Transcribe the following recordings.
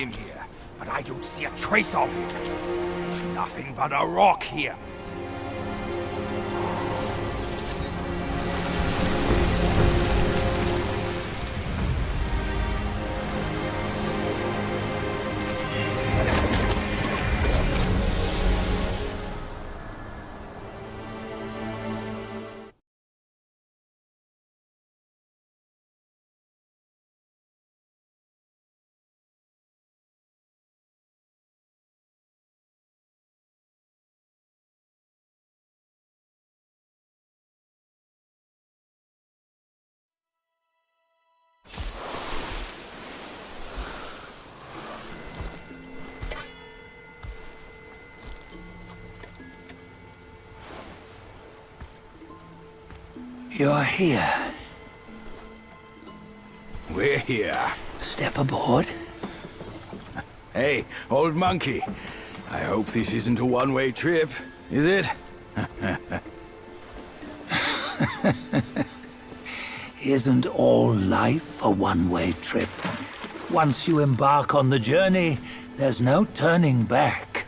him here, but I don't see a trace of him. There's nothing but a rock here. You're here. We're here. Step aboard. Hey, old monkey. I hope this isn't a one-way trip, is it? Isn't all life a one-way trip? Once you embark on the journey, there's no turning back.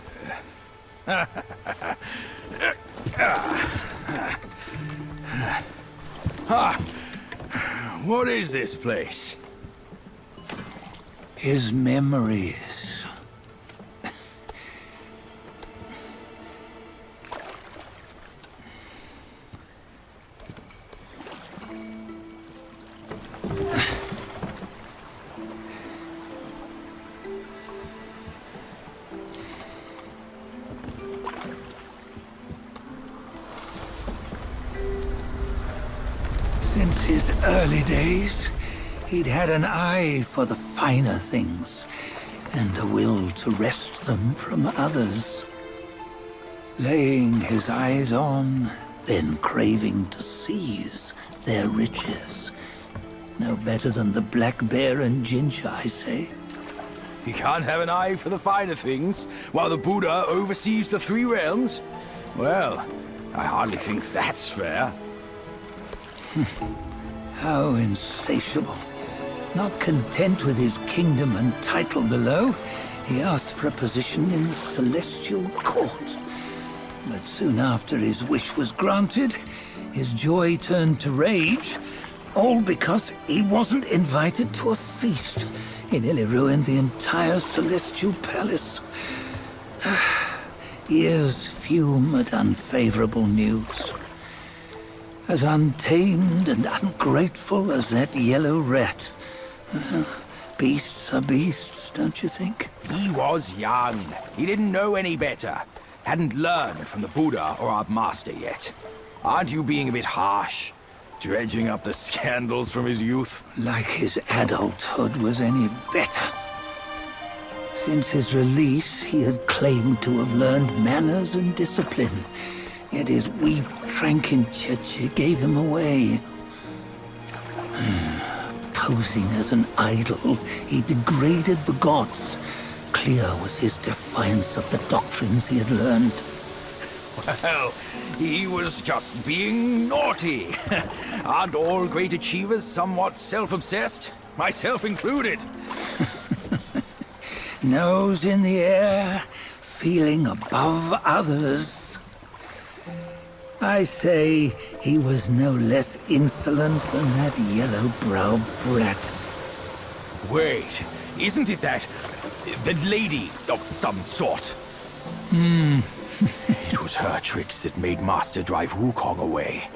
What is this place? His memories. Since his early days, he'd had an eye for the finer things, and a will to wrest them from others. Laying his eyes on, then craving to seize their riches. No better than the black bear and Jinch, I say. You can't have an eye for the finer things, while the Buddha oversees the three realms? Well, I hardly think that's fair. How insatiable. Not content with his kingdom and title below, he asked for a position in the Celestial Court. But soon after his wish was granted, his joy turned to rage, all because he wasn't invited to a feast. He nearly ruined the entire Celestial Palace. Ears fume at unfavorable news. As untamed and ungrateful as that yellow rat. Beasts are beasts, don't you think? He was young. He didn't know any better. Hadn't learned from the Buddha or our master yet. Aren't you being a bit harsh? Dredging up the scandals from his youth? Like his adulthood was any better. Since his release, he had claimed to have learned manners and discipline. Yet his weak Frankenchurch gave him away. Posing as an idol, he degraded the gods. Clear was his defiance of the doctrines he had learned. Well, he was just being naughty. Aren't all great achievers somewhat self-obsessed? Myself included. Nose in the air, feeling above others. I say he was no less insolent than that yellow-browed brat. Wait, isn't it that lady of some sort? It was her tricks that made Master drive Wukong away.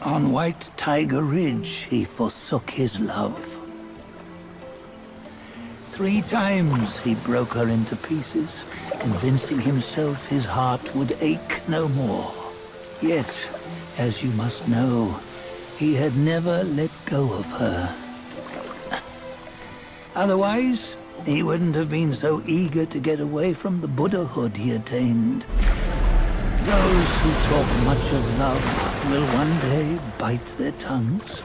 On White Tiger Ridge, he forsook his love. 3 times he broke her into pieces, convincing himself his heart would ache no more. Yet, as you must know, he had never let go of her. Otherwise, he wouldn't have been so eager to get away from the Buddhahood he attained. Those who talk much of love will one day bite their tongues.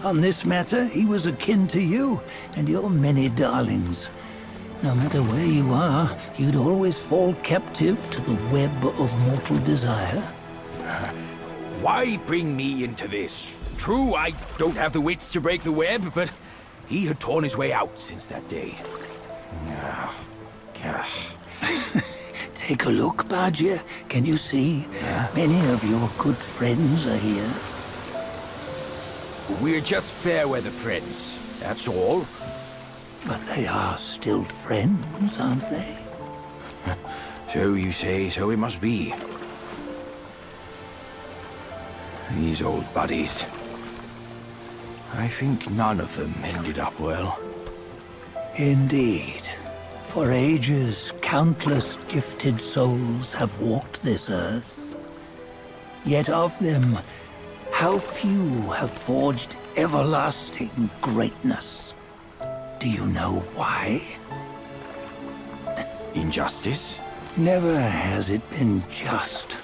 On this matter, he was akin to you and your many darlings. No matter where you are, you'd always fall captive to the web of mortal desire. Why bring me into this? True, I don't have the wits to break the web, but he had torn his way out since that day. Take a look, Badger. Can you see? Many of your good friends are here. We're just fair weather friends, that's all. But they are still friends, aren't they? So you say, so it must be. These old buddies. I think none of them ended up well. Indeed. For ages, countless gifted souls have walked this earth. Yet of them, how few have forged everlasting greatness? Do you know why? Injustice? Never has it been just.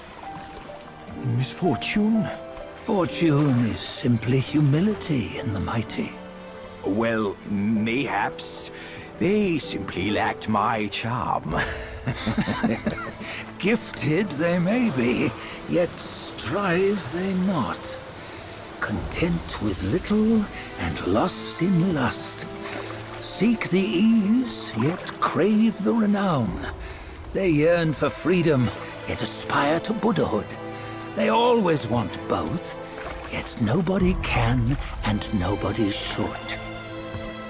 Misfortune? Fortune is simply humility in the mighty. Well, mayhaps. They simply lacked my charm. Gifted they may be, yet strive they not. Content with little and lost in lust. Seek the ease, yet crave the renown. They yearn for freedom, yet aspire to Buddhahood. They always want both, yet nobody can and nobody should.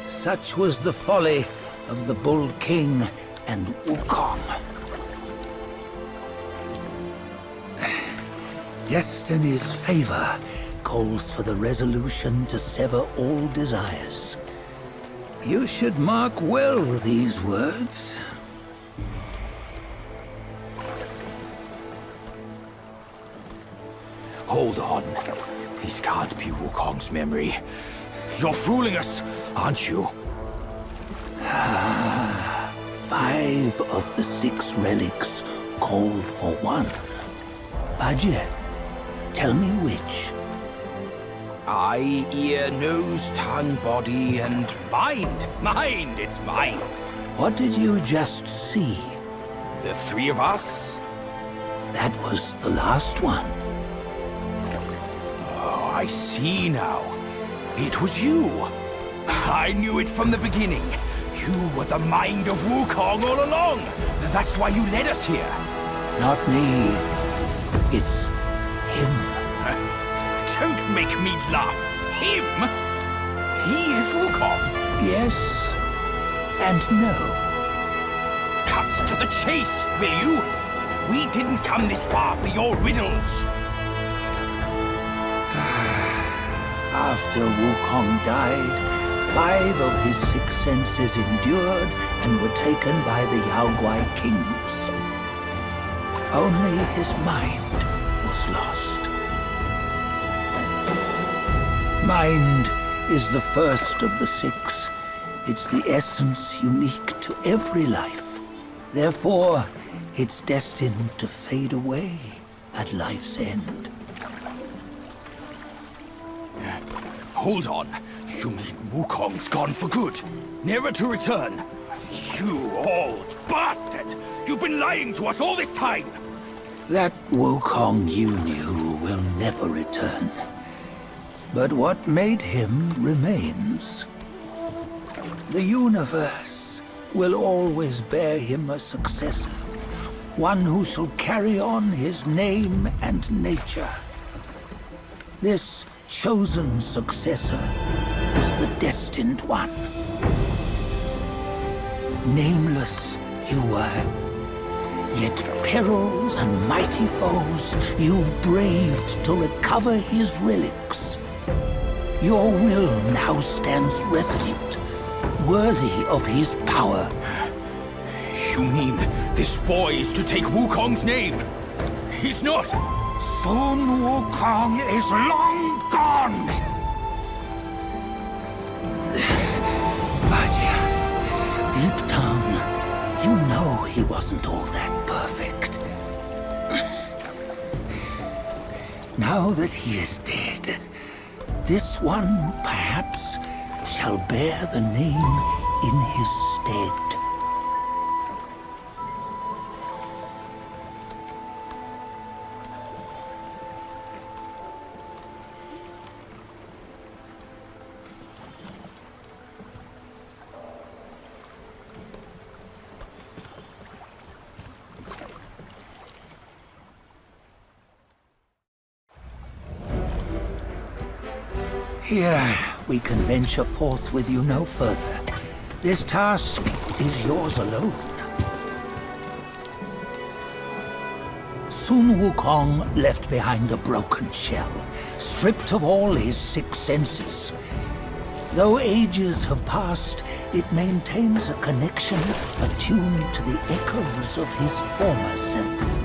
Such was the folly of the Bull King and Wukong. Destiny's favor calls for the resolution to sever all desires. You should mark well these words. Hold on. This can't be Wukong's memory. You're fooling us, aren't you? 5 of the 6 relics call for one. Badger, tell me which. Eye, ear, nose, tongue, body, and mind. Mind, it's mind. What did you just see? The 3 of us? That was the last one. Oh, I see now. It was you. I knew it from the beginning. You were the mind of Wukong all along. That's why you led us here. Not me. It's him. Don't make me laugh. Him? He is Wukong. Yes and no. Cut to the chase, will you? We didn't come this far for your riddles. After Wukong died, 5 of his 6 senses endured and were taken by the Yaoguai kings. Only his mind was lost. Mind is the first of the 6. It's the essence unique to every life. Therefore, it's destined to fade away at life's end. Hold on. You mean Wukong's gone for good? Never to return? You old bastard! You've been lying to us all this time! That Wukong you knew will never return. But what made him remains. The universe will always bear him a successor. One who shall carry on his name and nature. This chosen successor is the destined one. Nameless you were, yet perils and mighty foes you've braved to recover his relics. Your will now stands resolute, worthy of his power. You mean this boy is to take Wukong's name? He's not! Sun Wukong is long gone! But deep down, you know he wasn't all that perfect. Now that he is dead, this one, perhaps, shall bear the name in his stead. Here, we can venture forth with you no further. This task is yours alone. Soon Wukong left behind a broken shell, stripped of all his 6 senses. Though ages have passed, it maintains a connection attuned to the echoes of his former self.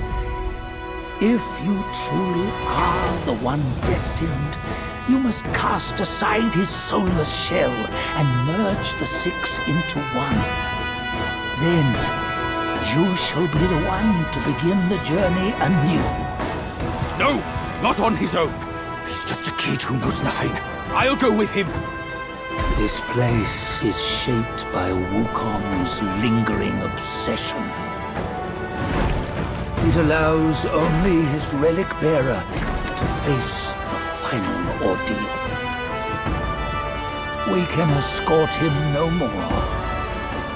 If you truly are the one destined, you must cast aside his soulless shell and merge the 6 into one. Then, you shall be the one to begin the journey anew. No, not on his own. He's just a kid who knows nothing. I'll go with him. This place is shaped by Wukong's lingering obsession. It allows only his relic bearer to face the final ordeal. We can escort him no more.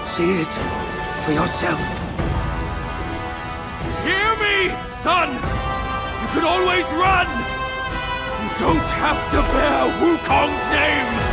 See it for yourself. Hear me, son! You can always run! You don't have to bear Wukong's name!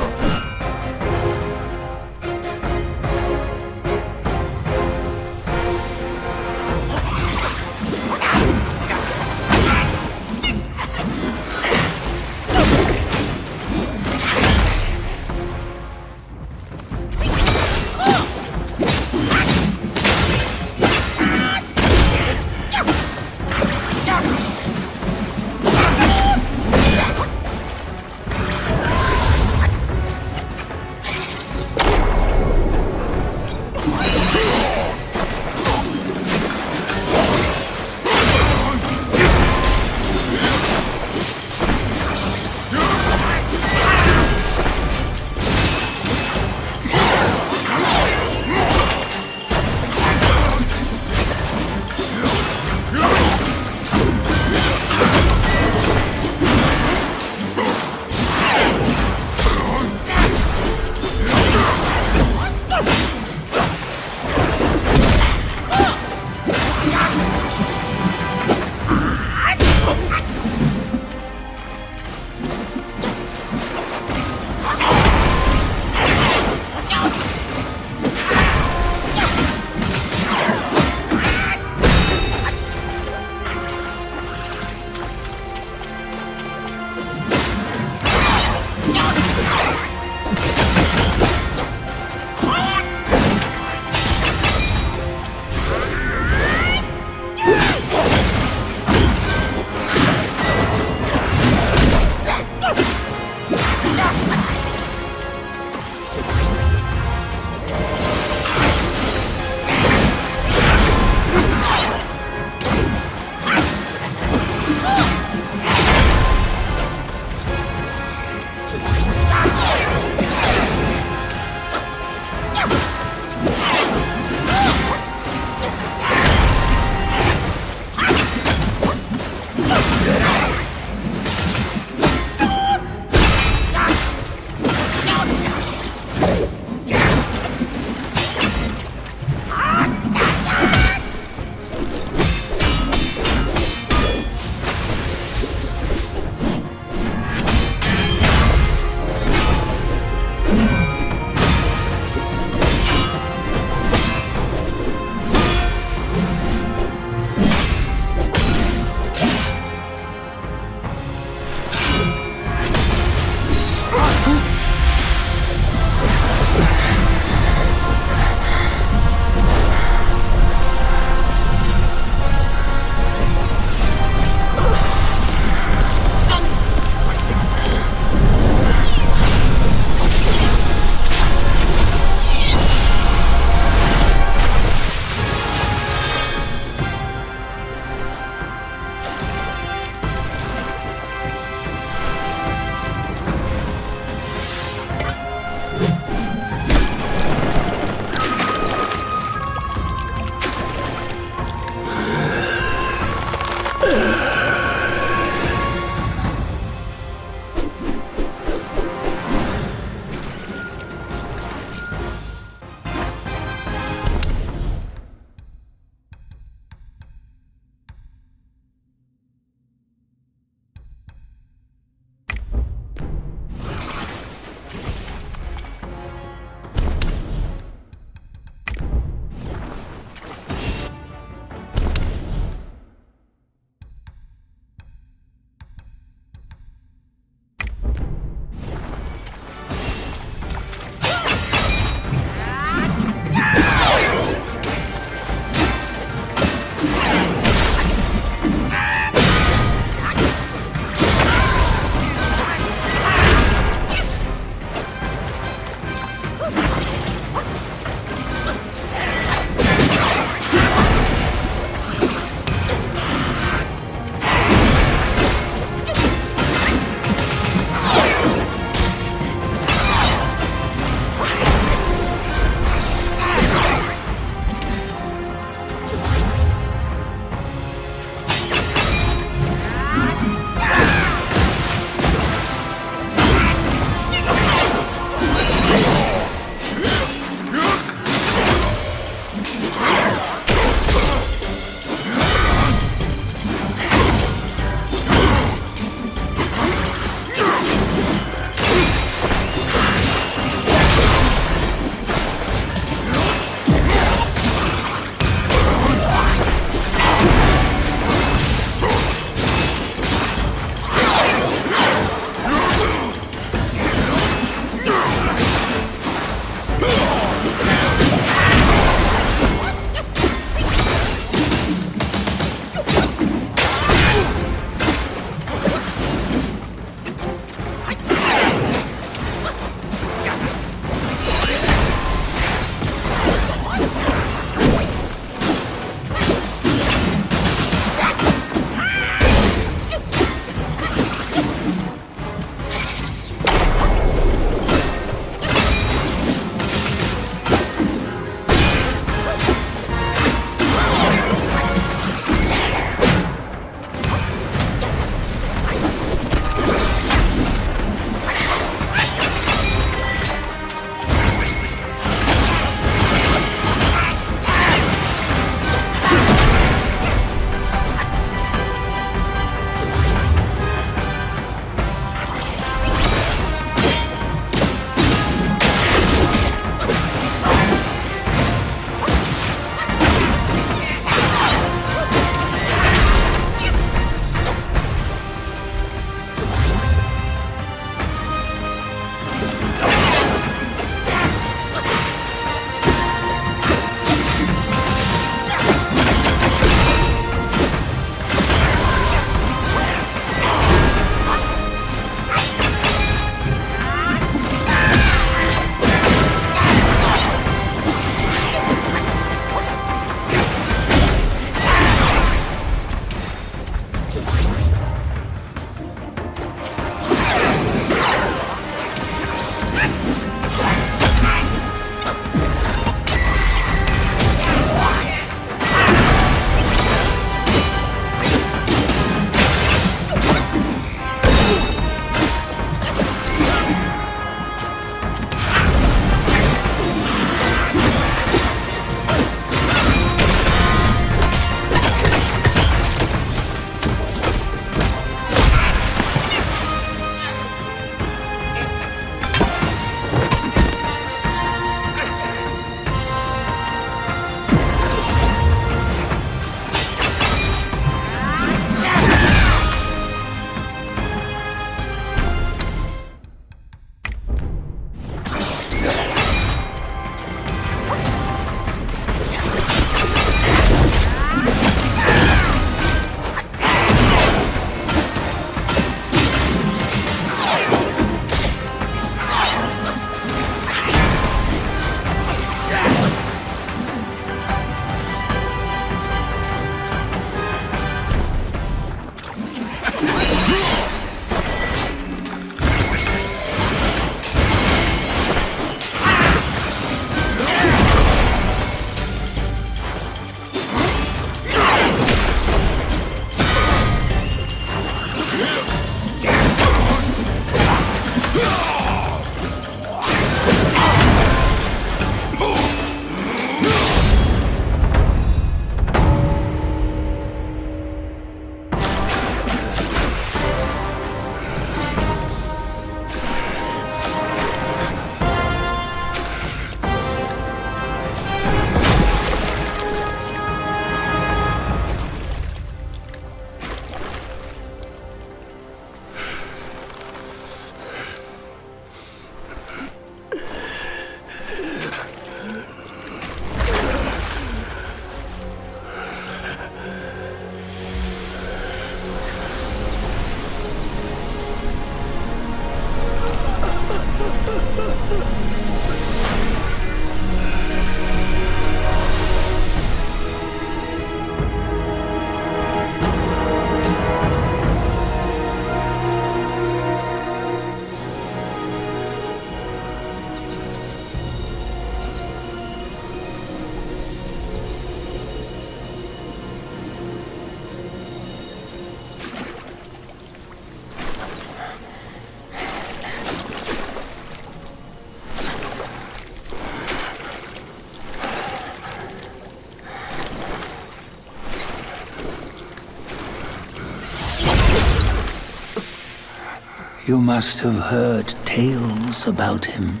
You must have heard tales about him.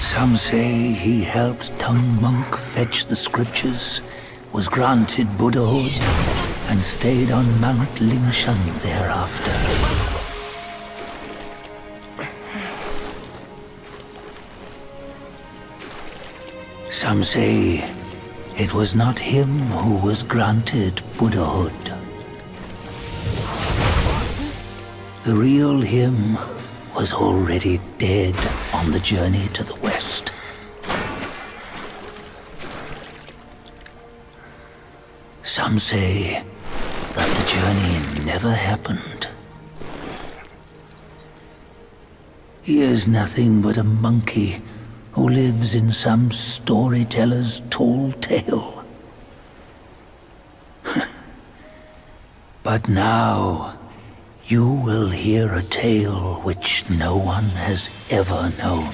Some say he helped Tung Monk fetch the scriptures, was granted Buddhahood, and stayed on Mount Lingshan thereafter. Some say it was not him who was granted Buddhahood. The real him was already dead on the journey to the west. Some say that the journey never happened. He is nothing but a monkey who lives in some storyteller's tall tale. But now, you will hear a tale which no one has ever known.